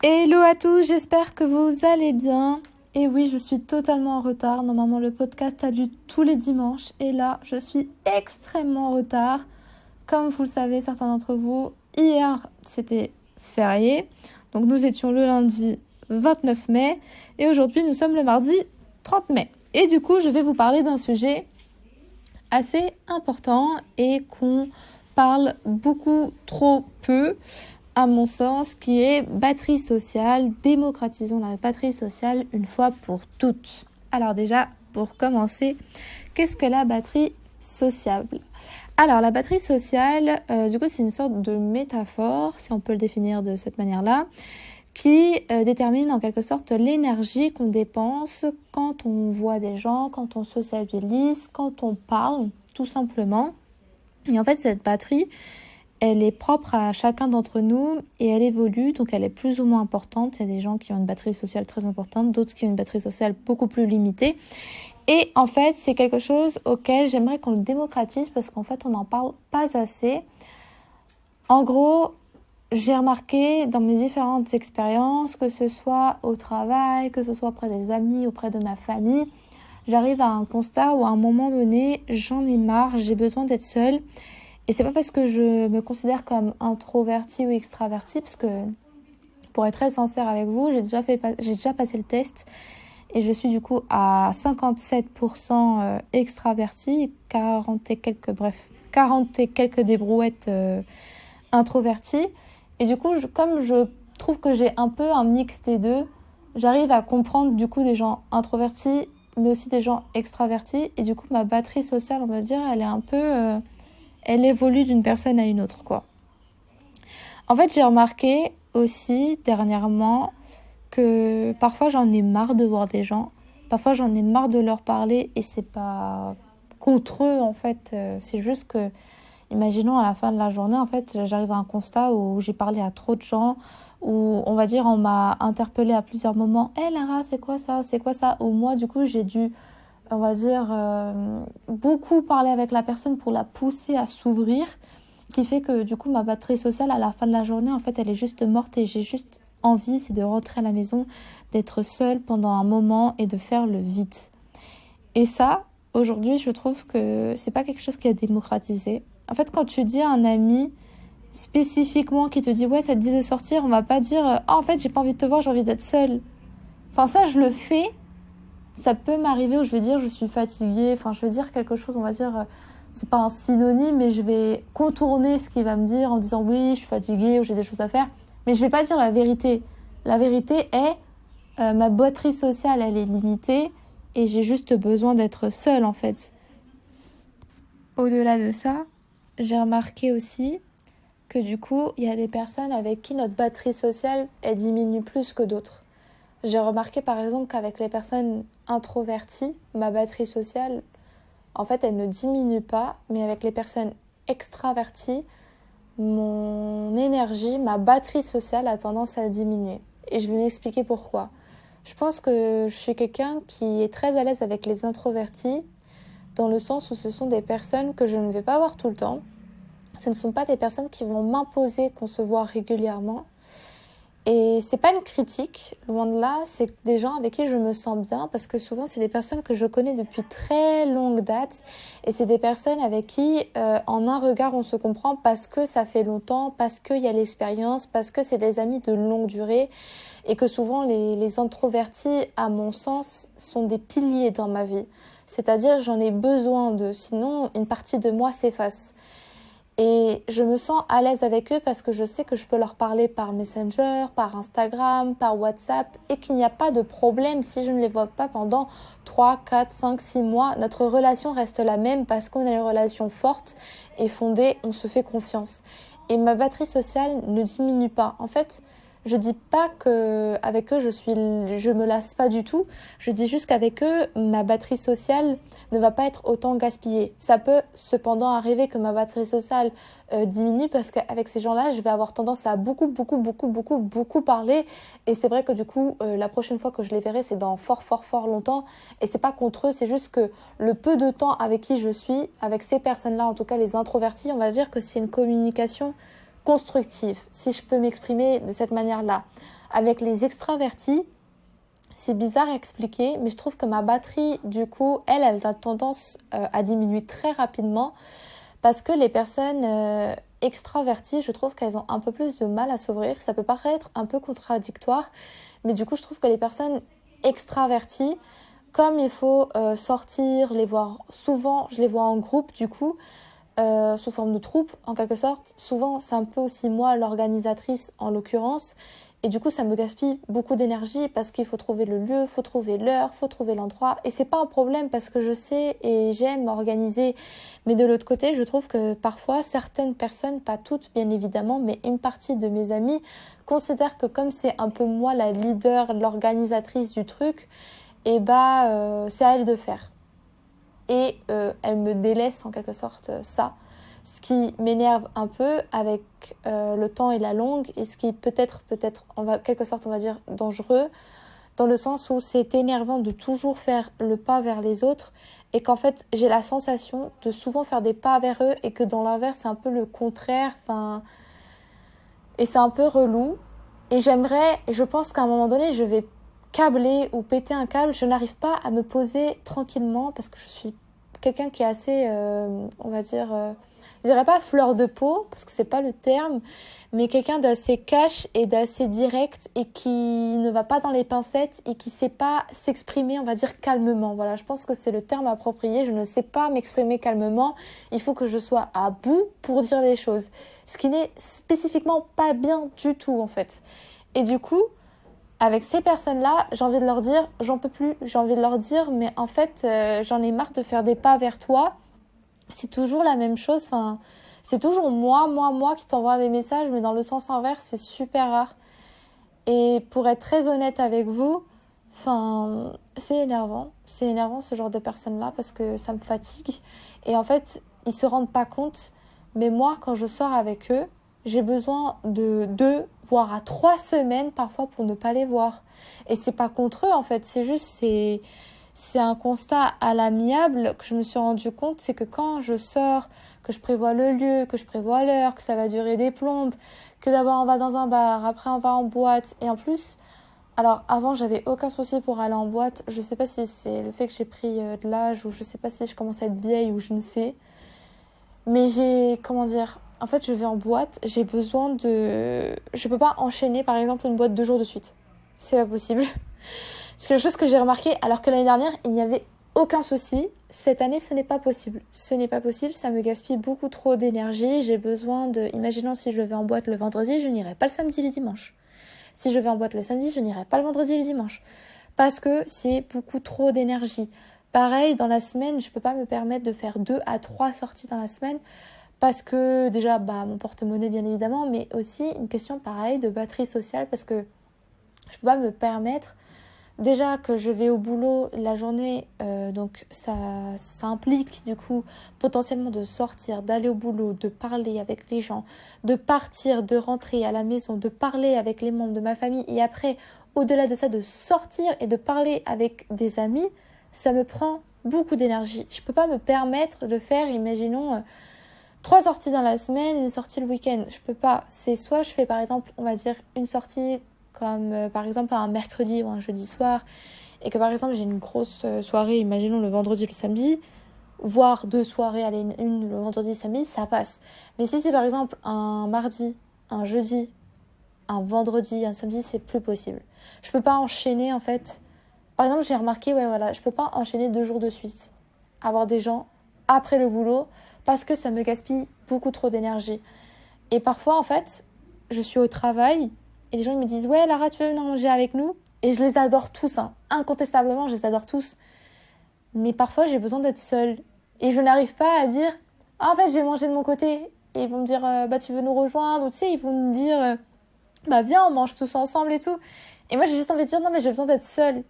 Hello à tous, j'espère que vous allez bien. Et oui, je suis totalement en retard. Normalement, le podcast a lieu tous les dimanches. Et là, je suis extrêmement en retard. Comme vous le savez, certains d'entre vous, hier, c'était férié. Donc, nous étions le lundi 29 mai. Et aujourd'hui, nous sommes le mardi 30 mai. Et du coup, je vais vous parler d'un sujet assez important et qu'on parle beaucoup trop peu, à mon sens, qui est batterie sociale. Démocratisons la batterie sociale une fois pour toutes. Alors déjà, pour commencer, qu'est-ce que la batterie sociable ? Alors la batterie sociale, du coup, c'est une sorte de métaphore, si on peut le définir de cette manière-là, qui détermine en quelque sorte l'énergie qu'on dépense quand on voit des gens, quand on sociabilise, quand on parle, tout simplement. Et en fait, cette batterie, elle est propre à chacun d'entre nous et elle évolue, donc elle est plus ou moins importante. Il y a des gens qui ont une batterie sociale très importante, d'autres qui ont une batterie sociale beaucoup plus limitée. Et en fait, c'est quelque chose auquel j'aimerais qu'on le démocratise parce qu'en fait, on n'en parle pas assez. En gros, j'ai remarqué dans mes différentes expériences, que ce soit au travail, que ce soit auprès des amis, auprès de ma famille, j'arrive à un constat où à un moment donné, j'en ai marre, j'ai besoin d'être seule. Et c'est pas parce que je me considère comme introvertie ou extravertie, parce que pour être très sincère avec vous, j'ai déjà passé le test et je suis du coup à 57% extravertie, 40 et quelques débrouettes introverties. Et du coup, comme je trouve que j'ai un peu un mix des deux, j'arrive à comprendre du coup des gens introvertis, mais aussi des gens extravertis. Et du coup, ma batterie sociale, on va dire, elle est un peu... elle évolue d'une personne à une autre, quoi. En fait, j'ai remarqué aussi dernièrement que parfois j'en ai marre de voir des gens, parfois j'en ai marre de leur parler et c'est pas contre eux en fait, c'est juste que, imaginons à la fin de la journée, en fait, j'arrive à un constat où j'ai parlé à trop de gens, où on va dire on m'a interpellé à plusieurs moments. Hé Lara, c'est quoi ça? C'est quoi ça? Ou moi, du coup, j'ai dû, on va dire, beaucoup parler avec la personne pour la pousser à s'ouvrir, qui fait que du coup ma batterie sociale à la fin de la journée, en fait, elle est juste morte et j'ai juste envie, c'est de rentrer à la maison, d'être seule pendant un moment et de faire le vide. Et ça, aujourd'hui, je trouve que c'est pas quelque chose qui est démocratisé. En fait, quand tu dis à un ami spécifiquement qui te dit ouais, ça te dit de sortir, on va pas dire ah, en fait, j'ai pas envie de te voir, j'ai envie d'être seule. Enfin, ça, je le fais. Ça peut m'arriver où je vais dire je suis fatiguée, enfin je vais dire quelque chose, on va dire, c'est pas un synonyme, mais je vais contourner ce qu'il va me dire en disant oui, je suis fatiguée ou j'ai des choses à faire, mais je vais pas dire la vérité. La vérité est, ma batterie sociale, elle est limitée et j'ai juste besoin d'être seule en fait. Au-delà de ça, j'ai remarqué aussi que du coup, il y a des personnes avec qui notre batterie sociale, elle diminue plus que d'autres. J'ai remarqué par exemple qu'avec les personnes introverties, ma batterie sociale, en fait, elle ne diminue pas, mais avec les personnes extraverties, mon énergie, ma batterie sociale a tendance à diminuer. Et je vais m'expliquer pourquoi. Je pense que je suis quelqu'un qui est très à l'aise avec les introvertis, dans le sens où ce sont des personnes que je ne vais pas voir tout le temps. Ce ne sont pas des personnes qui vont m'imposer qu'on se voit régulièrement. Et c'est pas une critique, loin de là, c'est des gens avec qui je me sens bien parce que souvent c'est des personnes que je connais depuis très longue date et c'est des personnes avec qui en un regard on se comprend parce que ça fait longtemps, parce qu'il y a l'expérience, parce que c'est des amis de longue durée et que souvent les introvertis, à mon sens, sont des piliers dans ma vie. C'est-à-dire j'en ai besoin d'eux, sinon une partie de moi s'efface. Et je me sens à l'aise avec eux parce que je sais que je peux leur parler par Messenger, par Instagram, par WhatsApp et qu'il n'y a pas de problème si je ne les vois pas pendant 3, 4, 5, 6 mois. Notre relation reste la même parce qu'on a une relation forte et fondée, on se fait confiance. Et ma batterie sociale ne diminue pas. En fait, je dis pas que avec eux je me lasse pas du tout. Je dis juste qu'avec eux, ma batterie sociale ne va pas être autant gaspillée. Ça peut cependant arriver que ma batterie sociale diminue parce qu'avec ces gens-là, je vais avoir tendance à beaucoup parler. Et c'est vrai que du coup, la prochaine fois que je les verrai, c'est dans fort longtemps. Et c'est pas contre eux, c'est juste que le peu de temps avec qui je suis, avec ces personnes-là, en tout cas les introvertis, on va dire que c'est une communication constructive, si je peux m'exprimer de cette manière-là. Avec les extravertis, c'est bizarre à expliquer, mais je trouve que ma batterie, du coup, elle a tendance à diminuer très rapidement parce que les personnes extraverties, je trouve qu'elles ont un peu plus de mal à s'ouvrir. Ça peut paraître un peu contradictoire, mais du coup, je trouve que les personnes extraverties, comme il faut sortir, les voir souvent, je les vois en groupe, du coup, sous forme de troupe, en quelque sorte. Souvent, c'est un peu aussi moi, l'organisatrice, en l'occurrence. Et du coup, ça me gaspille beaucoup d'énergie parce qu'il faut trouver le lieu, faut trouver l'heure, faut trouver l'endroit. Et c'est pas un problème parce que je sais et j'aime organiser. Mais de l'autre côté, je trouve que parfois, certaines personnes, pas toutes bien évidemment, mais une partie de mes amis considèrent que comme c'est un peu moi la leader, l'organisatrice du truc, et c'est à elle de faire. Et elle me délaisse en quelque sorte ça. Ce qui m'énerve un peu avec le temps et la longue, et ce qui peut-être, en quelque sorte, on va dire, dangereux, dans le sens où c'est énervant de toujours faire le pas vers les autres, et qu'en fait, j'ai la sensation de souvent faire des pas vers eux, et que dans l'inverse, c'est un peu le contraire, et c'est un peu relou. Et je pense qu'à un moment donné, je vais câbler ou péter un câble, je n'arrive pas à me poser tranquillement, parce que je suis quelqu'un qui est assez, on va dire... je dirais pas fleur de peau, parce que c'est pas le terme, mais quelqu'un d'assez cash et d'assez direct et qui ne va pas dans les pincettes et qui sait pas s'exprimer, on va dire, calmement. Voilà, je pense que c'est le terme approprié. Je ne sais pas m'exprimer calmement. Il faut que je sois à bout pour dire les choses. Ce qui n'est spécifiquement pas bien du tout, en fait. Et du coup, avec ces personnes-là, j'ai envie de leur dire, j'en peux plus. J'ai envie de leur dire, mais en fait, j'en ai marre de faire des pas vers toi. C'est toujours la même chose, c'est toujours moi qui t'envoie des messages, mais dans le sens inverse, c'est super rare. Et pour être très honnête avec vous, c'est énervant ce genre de personnes-là parce que ça me fatigue. Et en fait, ils se rendent pas compte, mais moi, quand je sors avec eux, j'ai besoin de 2, voire à 3 semaines parfois pour ne pas les voir. Et c'est pas contre eux, en fait, c'est un constat à l'amiable que je me suis rendu compte, c'est que quand je sors, que je prévois le lieu, que je prévois l'heure, que ça va durer des plombes, que d'abord on va dans un bar, après on va en boîte, et en plus, alors avant j'avais aucun souci pour aller en boîte, je sais pas si c'est le fait que j'ai pris de l'âge, ou je sais pas si je commence à être vieille, ou je ne sais, mais en fait je vais en boîte, je peux pas enchaîner par exemple une boîte 2 jours de suite, c'est pas possible. C'est quelque chose que j'ai remarqué, alors que l'année dernière, il n'y avait aucun souci. Cette année, ce n'est pas possible. Ce n'est pas possible, ça me gaspille beaucoup trop d'énergie. J'ai besoin de... Imaginons si je vais en boîte le vendredi, je n'irai pas le samedi et le dimanche. Si je vais en boîte le samedi, je n'irai pas le vendredi et le dimanche. Parce que c'est beaucoup trop d'énergie. Pareil, dans la semaine, je ne peux pas me permettre de faire 2 à 3 sorties dans la semaine. Parce que déjà, mon porte-monnaie, bien évidemment, mais aussi une question pareille de batterie sociale. Parce que je ne peux pas me permettre... Déjà que je vais au boulot la journée, donc ça implique du coup potentiellement de sortir, d'aller au boulot, de parler avec les gens, de partir, de rentrer à la maison, de parler avec les membres de ma famille et après, au-delà de ça, de sortir et de parler avec des amis, ça me prend beaucoup d'énergie. Je ne peux pas me permettre de faire, imaginons, 3 sorties dans la semaine, une sortie le week-end. Je peux pas. C'est soit je fais par exemple, on va dire, une sortie comme par exemple un mercredi ou un jeudi soir, et que par exemple j'ai une grosse soirée, imaginons le vendredi, le samedi, voire 2 soirées, allez, une le vendredi, samedi, ça passe. Mais si c'est par exemple un mardi, un jeudi, un vendredi, un samedi, c'est plus possible. Je peux pas enchaîner en fait. Par exemple, j'ai remarqué, je peux pas enchaîner 2 jours de suite, avoir des gens après le boulot, parce que ça me gaspille beaucoup trop d'énergie. Et parfois en fait, je suis au travail, et les gens ils me disent « Ouais, Lara, tu veux venir manger avec nous ?» Et je les adore tous, incontestablement, je les adore tous. Mais parfois, j'ai besoin d'être seule. Et je n'arrive pas à dire « Ah, en fait, je vais manger de mon côté. » Et ils vont me dire « Tu veux nous rejoindre ?» Ou tu sais, ils vont me dire « Viens, on mange tous ensemble et tout. » Et moi, j'ai juste envie de dire « Non, mais j'ai besoin d'être seule. »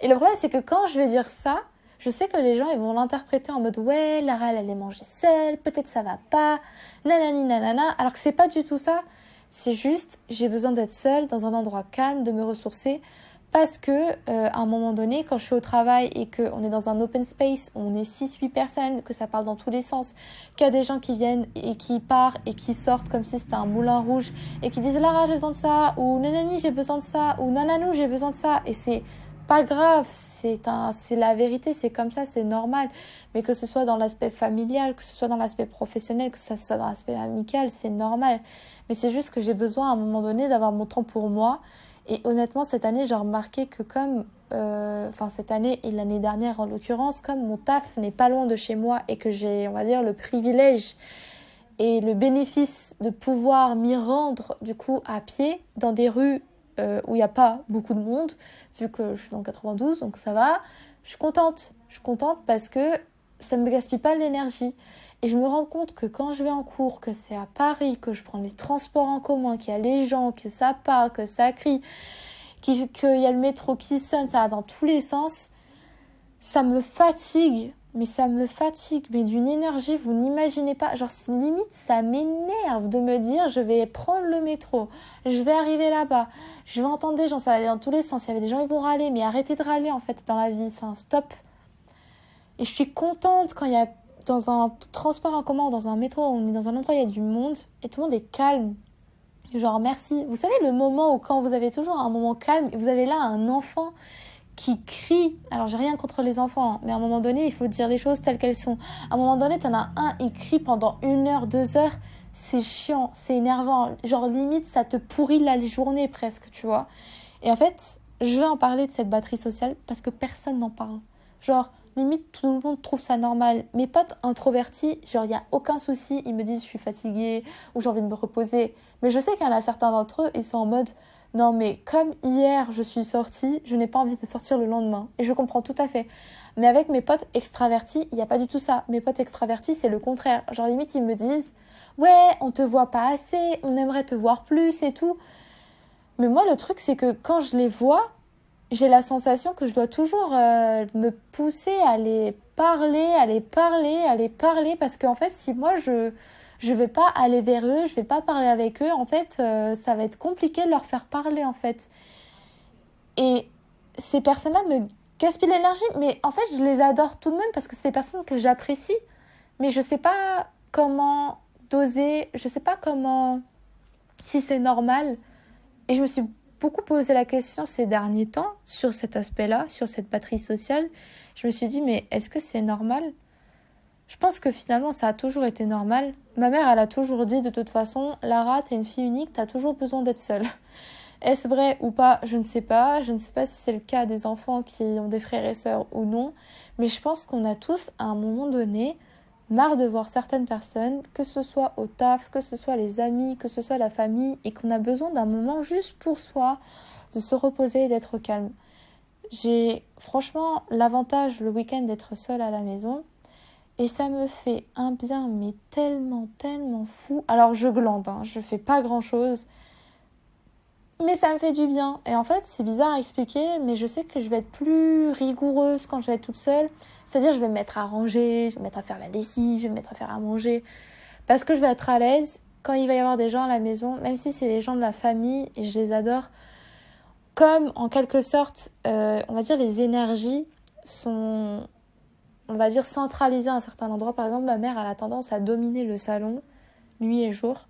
Et le problème, c'est que quand je vais dire ça, je sais que les gens, ils vont l'interpréter en mode « Ouais, Lara, elle allait manger seule. Peut-être ça va pas. Nanani, nanana. » Alors que c'est pas du tout ça. C'est juste, j'ai besoin d'être seule dans un endroit calme, de me ressourcer, Parce que à un moment donné, quand je suis au travail et qu'on est dans un open space, où on est 6-8 personnes, que ça parle dans tous les sens, qu'il y a des gens qui viennent et qui partent et qui sortent comme si c'était un moulin rouge et qui disent Lara j'ai besoin de ça, ou nanani j'ai besoin de ça, ou nananou j'ai besoin de ça, et c'est pas grave, c'est la vérité, c'est comme ça, c'est normal. Mais que ce soit dans l'aspect familial, que ce soit dans l'aspect professionnel, que ce soit dans l'aspect amical, c'est normal. Mais c'est juste que j'ai besoin à un moment donné d'avoir mon temps pour moi. Et honnêtement, cette année, j'ai remarqué que comme, cette année et l'année dernière en l'occurrence, comme mon taf n'est pas loin de chez moi et que j'ai, on va dire, le privilège et le bénéfice de pouvoir m'y rendre du coup à pied dans des rues où il n'y a pas beaucoup de monde, vu que je suis dans le 92, donc ça va, je suis contente. Je suis contente parce que ça ne me gaspille pas l'énergie. Et je me rends compte que quand je vais en cours, que c'est à Paris, que je prends les transports en commun, qu'il y a les gens, que ça parle, que ça crie, qu'il y a le métro qui sonne, ça va dans tous les sens, ça me fatigue. Mais ça me fatigue, mais d'une énergie, vous n'imaginez pas. Genre, limite, ça m'énerve de me dire, je vais prendre le métro, je vais arriver là-bas, je vais entendre des gens, ça va aller dans tous les sens. Il y avait des gens, ils vont râler, mais arrêtez de râler, en fait, dans la vie. Enfin, stop. Et je suis contente quand il y a, dans un transport en commun, dans un métro, on est dans un endroit où il y a du monde, et tout le monde est calme. Genre, merci. Vous savez, le moment où quand vous avez toujours un moment calme, et vous avez là un enfant qui crie. Alors, j'ai rien contre les enfants, hein, mais à un moment donné, il faut dire les choses telles qu'elles sont. À un moment donné, t'en as un, il crie pendant 1 heure, 2 heures. C'est chiant, c'est énervant. Genre, limite, ça te pourrit la journée presque, tu vois. Et en fait, je vais en parler de cette batterie sociale parce que personne n'en parle. Genre, limite, tout le monde trouve ça normal. Mes potes introvertis, genre, il n'y a aucun souci. Ils me disent, je suis fatiguée ou j'ai envie de me reposer. Mais je sais qu'il y en a certains d'entre eux, ils sont en mode... Non, mais comme hier, je suis sortie, je n'ai pas envie de sortir le lendemain. Et je comprends tout à fait. Mais avec mes potes extravertis, il n'y a pas du tout ça. Mes potes extravertis, c'est le contraire. Genre, limite, ils me disent « Ouais, on te voit pas assez, on aimerait te voir plus et tout. » Mais moi, le truc, c'est que quand je les vois, j'ai la sensation que je dois toujours me pousser à les parler, à les parler, à les parler. Parce qu'en fait, si moi, je vais pas aller vers eux, je vais pas parler avec eux, en fait, ça va être compliqué de leur faire parler, en fait. Et ces personnes-là me gaspillent l'énergie, mais en fait, je les adore tout de même parce que c'est des personnes que j'apprécie. Mais je sais pas comment doser, je sais pas comment, si c'est normal. Et je me suis beaucoup posé la question ces derniers temps sur cet aspect-là, sur cette batterie sociale. Je me suis dit, mais est-ce que c'est normal ? Je pense que finalement, ça a toujours été normal. Ma mère, elle a toujours dit, de toute façon, Lara, t'es une fille unique, t'as toujours besoin d'être seule. Est-ce vrai ou pas ? Je ne sais pas. Je ne sais pas si c'est le cas des enfants qui ont des frères et sœurs ou non. Mais je pense qu'on a tous, à un moment donné, marre de voir certaines personnes, que ce soit au taf, que ce soit les amis, que ce soit la famille, et qu'on a besoin d'un moment juste pour soi, de se reposer et d'être calme. J'ai franchement l'avantage le week-end d'être seule à la maison. Et ça me fait un bien, mais tellement, tellement fou. Alors, je glande, hein, je fais pas grand-chose. Mais ça me fait du bien. Et en fait, c'est bizarre à expliquer, mais je sais que je vais être plus rigoureuse quand je vais être toute seule. C'est-à-dire, je vais me mettre à ranger, je vais me mettre à faire la lessive, je vais me mettre à faire à manger. Parce que je vais être à l'aise quand il va y avoir des gens à la maison, même si c'est les gens de la famille, et je les adore. Comme, en quelque sorte, on va dire, les énergies sont... on va dire centralisé à un certain endroit. Par exemple, ma mère, elle a tendance à dominer le salon, nuit et jour.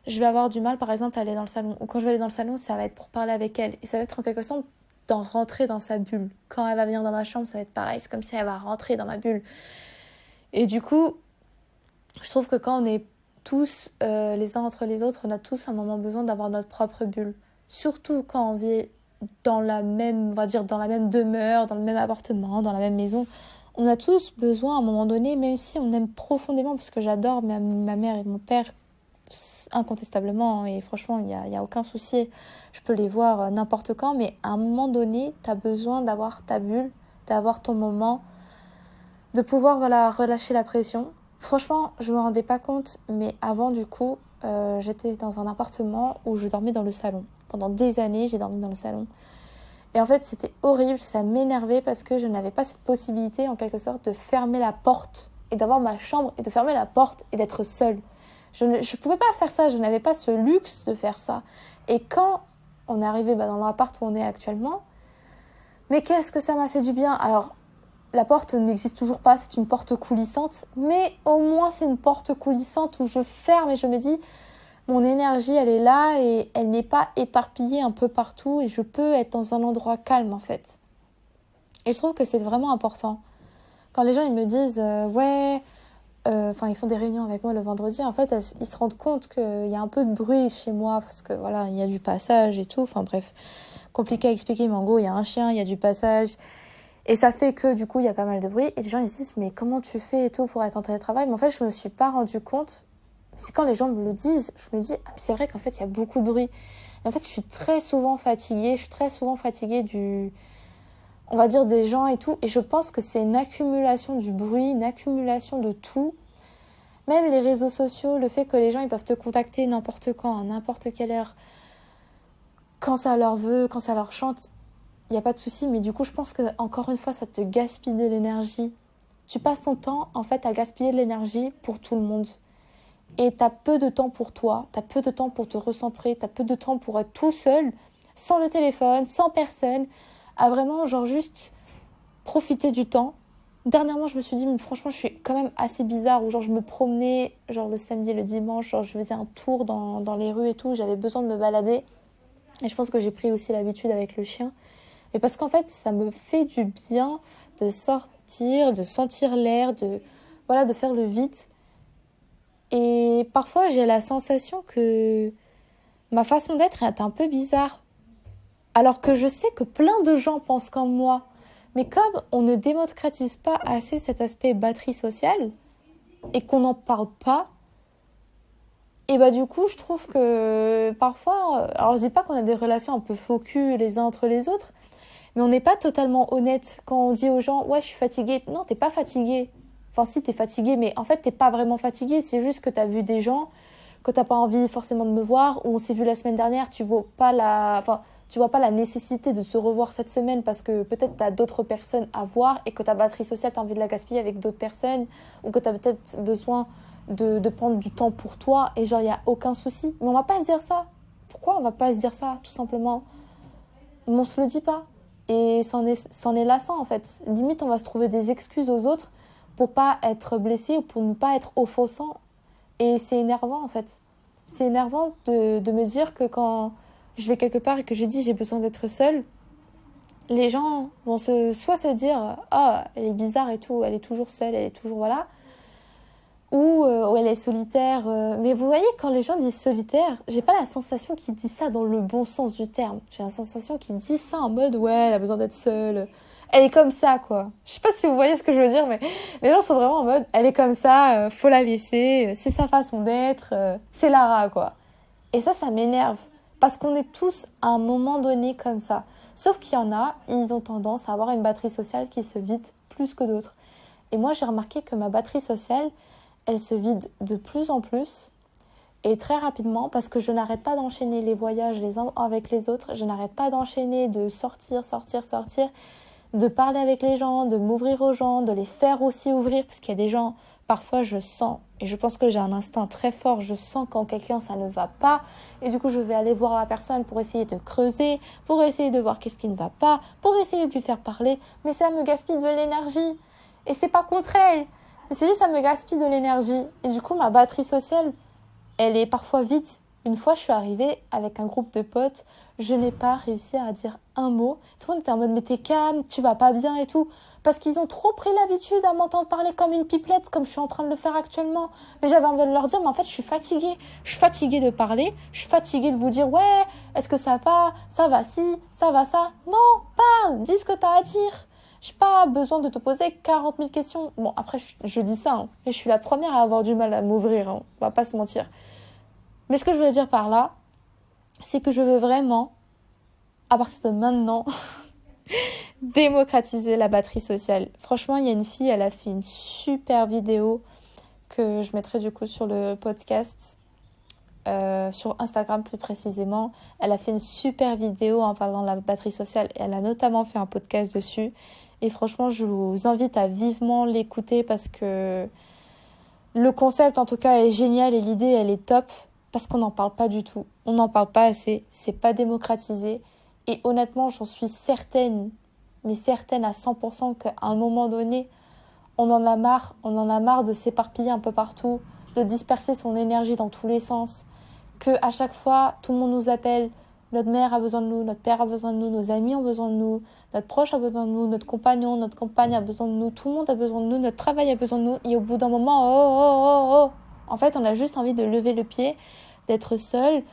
Je vais avoir du mal, par exemple, à aller dans le salon. Ou quand je vais aller dans le salon, ça va être pour parler avec elle. Et ça va être en quelque sorte d'en rentrer dans sa bulle. Quand elle va venir dans ma chambre, ça va être pareil. C'est comme si elle va rentrer dans ma bulle. Et du coup, je trouve que quand on est tous les uns entre les autres, on a tous un moment besoin d'avoir notre propre bulle. Surtout quand on vit dans la même, on va dire, dans la même demeure, dans le même appartement, dans la même maison. On a tous besoin à un moment donné, même si on aime profondément, parce que j'adore ma mère et mon père incontestablement, et franchement, il y a aucun souci, je peux les voir n'importe quand, mais à un moment donné, tu as besoin d'avoir ta bulle, d'avoir ton moment, de pouvoir relâcher la pression. Franchement, je me rendais pas compte, mais avant du coup, j'étais dans un appartement où je dormais dans le salon. Pendant des années, j'ai dormi dans le salon. Et en fait, c'était horrible, ça m'énervait parce que je n'avais pas cette possibilité, en quelque sorte, de fermer la porte et d'avoir ma chambre et de fermer la porte et d'être seule. Je ne pouvais pas faire ça, je n'avais pas ce luxe de faire ça. Et quand on est arrivé dans l'appart où on est actuellement, Mais qu'est-ce que ça m'a fait du bien. Alors, la porte n'existe toujours pas, c'est une porte coulissante, mais au moins c'est une porte coulissante où je ferme et je me dis, mon énergie, elle est là et elle n'est pas éparpillée un peu partout et je peux être dans un endroit calme en fait. Et je trouve que c'est vraiment important. Quand les gens ils me disent, ils font des réunions avec moi le vendredi, en fait, ils se rendent compte qu'il y a un peu de bruit chez moi parce que voilà, il y a du passage et tout, enfin bref, compliqué à expliquer, mais en gros, il y a un chien, il y a du passage. Et ça fait que du coup, il y a pas mal de bruit. Et les gens ils se disent, mais comment tu fais et tout pour être en télétravail? Mais en fait, je me suis pas rendu compte. C'est quand les gens me le disent, je me dis, ah, c'est vrai qu'en fait, il y a beaucoup de bruit. Et en fait, je suis très souvent fatiguée. Je suis très souvent fatiguée on va dire, des gens et tout. Et je pense que c'est une accumulation du bruit, une accumulation de tout. Même les réseaux sociaux, le fait que les gens ils peuvent te contacter n'importe quand, à n'importe quelle heure, quand ça leur veut, quand ça leur chante, il n'y a pas de souci. Mais du coup, je pense que encore une fois, ça te gaspille de l'énergie. Tu passes ton temps, en fait, à gaspiller de l'énergie pour tout le monde. Et tu as peu de temps pour toi, tu as peu de temps pour te recentrer, tu as peu de temps pour être tout seul, sans le téléphone, sans personne, à vraiment, genre, juste profiter du temps. Dernièrement, je me suis dit, mais franchement, je suis quand même assez bizarre, où genre, je me promenais, genre, le samedi, le dimanche, genre, je faisais un tour dans les rues et tout, j'avais besoin de me balader. Et je pense que j'ai pris aussi l'habitude avec le chien. Mais parce qu'en fait, ça me fait du bien de sortir, de sentir l'air, de faire le vide. Et parfois, j'ai la sensation que ma façon d'être est un peu bizarre. Alors que je sais que plein de gens pensent comme moi. Mais comme on ne démocratise pas assez cet aspect batterie sociale et qu'on n'en parle pas, et bah du coup, je trouve que parfois, alors je dis pas qu'on a des relations un peu faux cul les uns entre les autres, mais on n'est pas totalement honnête quand on dit aux gens, ouais, je suis fatiguée. Non, t'es pas fatiguée. Enfin, si, t'es fatiguée, mais en fait, t'es pas vraiment fatiguée. C'est juste que t'as vu des gens, que t'as pas envie forcément de me voir, ou on s'est vu la semaine dernière, tu vois pas la nécessité de se revoir cette semaine parce que peut-être t'as d'autres personnes à voir et que ta batterie sociale, t'as envie de la gaspiller avec d'autres personnes, ou que t'as peut-être besoin de prendre du temps pour toi, et genre, il y a aucun souci. Mais on va pas se dire ça. Pourquoi on va pas se dire ça, tout simplement? On se le dit pas. Et c'en est lassant en fait. Limite, on va se trouver des excuses aux autres pour pas être blessé ou pour ne pas être offensant. Et c'est énervant en fait. C'est énervant de me dire que quand je vais quelque part et que je dis j'ai besoin d'être seule, les gens vont soit se dire ah, elle est bizarre et tout, elle est toujours seule, elle est toujours voilà, ou elle est solitaire. Mais vous voyez, quand les gens disent solitaire, j'ai pas la sensation qu'ils disent ça dans le bon sens du terme. J'ai la sensation qu'ils disent ça en mode ouais, elle a besoin d'être seule. Elle est comme ça, quoi. Je sais pas si vous voyez ce que je veux dire, mais les gens sont vraiment en mode elle est comme ça, faut la laisser, c'est sa façon d'être, c'est Lara, quoi. Et ça m'énerve. Parce qu'on est tous à un moment donné comme ça. Sauf qu'il y en a, ils ont tendance à avoir une batterie sociale qui se vide plus que d'autres. Et moi, j'ai remarqué que ma batterie sociale, elle se vide de plus en plus et très rapidement parce que je n'arrête pas d'enchaîner les voyages les uns avec les autres. Je n'arrête pas d'enchaîner de sortir, de parler avec les gens, de m'ouvrir aux gens, de les faire aussi ouvrir parce qu'il y a des gens, parfois je sens, et je pense que j'ai un instinct très fort, je sens quand quelqu'un ça ne va pas et du coup je vais aller voir la personne pour essayer de creuser, pour essayer de voir qu'est-ce qui ne va pas, pour essayer de lui faire parler, mais ça me gaspille de l'énergie et c'est pas contre elle. Mais c'est juste ça me gaspille de l'énergie. Et du coup, ma batterie sociale, elle est parfois vide. Une fois, je suis arrivée avec un groupe de potes. Je n'ai pas réussi à dire un mot. Tout le monde était en mode, mais t'es calme, tu vas pas bien et tout. Parce qu'ils ont trop pris l'habitude à m'entendre parler comme une pipelette, comme je suis en train de le faire actuellement. Mais j'avais envie de leur dire, mais en fait, je suis fatiguée. Je suis fatiguée de parler. Je suis fatiguée de vous dire, ouais, est-ce que ça va? Ça va si, ça va ça. Non, parle, dis ce que t'as à dire. J'ai pas besoin de te poser 40 000 questions. Bon, après, je dis ça, hein, et je suis la première à avoir du mal à m'ouvrir, hein, on va pas se mentir. Mais ce que je veux dire par là, c'est que je veux vraiment, à partir de maintenant, démocratiser la batterie sociale. Franchement, il y a une fille, elle a fait une super vidéo que je mettrai du coup sur le podcast, sur Instagram plus précisément. Elle a fait une super vidéo en parlant de la batterie sociale et elle a notamment fait un podcast dessus. Et franchement, je vous invite à vivement l'écouter parce que le concept, en tout cas, est génial et l'idée, elle est top parce qu'on n'en parle pas du tout. On n'en parle pas assez, c'est pas démocratisé. Et honnêtement, j'en suis certaine mais certaine à 100% qu'à un moment donné, on en a marre de s'éparpiller un peu partout, de disperser son énergie dans tous les sens, qu'à chaque fois, tout le monde nous appelle, notre mère a besoin de nous, notre père a besoin de nous, nos amis ont besoin de nous, notre proche a besoin de nous, notre compagnon, notre compagne a besoin de nous, tout le monde a besoin de nous, notre travail a besoin de nous, et au bout d'un moment, en fait, on a juste envie de lever le pied, d'être seul,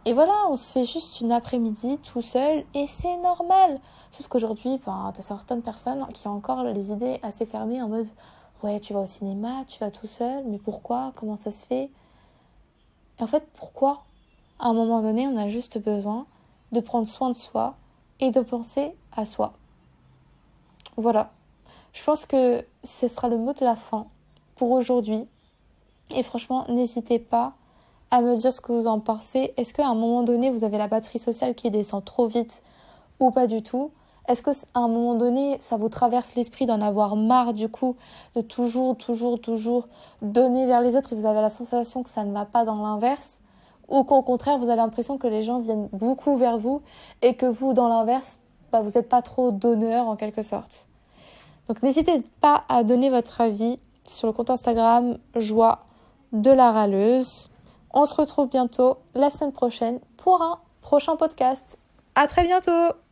et voilà, on se fait juste une après-midi tout seul, et c'est normal. Sauf qu'aujourd'hui, t'as certaines personnes qui ont encore les idées assez fermées en mode « Ouais, tu vas au cinéma, tu vas tout seul, mais pourquoi? Comment ça se fait ?» Et en fait, pourquoi? À un moment donné, on a juste besoin de prendre soin de soi et de penser à soi. Voilà. Je pense que ce sera le mot de la fin pour aujourd'hui. Et franchement, n'hésitez pas à me dire ce que vous en pensez. Est-ce qu'à un moment donné, vous avez la batterie sociale qui descend trop vite ou pas du tout? Est-ce qu'à un moment donné, ça vous traverse l'esprit d'en avoir marre du coup, de toujours donner vers les autres et vous avez la sensation que ça ne va pas dans l'inverse? Ou qu'au contraire, vous avez l'impression que les gens viennent beaucoup vers vous et que vous, dans l'inverse, vous n'êtes pas trop donneur en quelque sorte. Donc n'hésitez pas à donner votre avis sur le compte Instagram Joie de la râleuse. On se retrouve bientôt la semaine prochaine pour un prochain podcast. À très bientôt!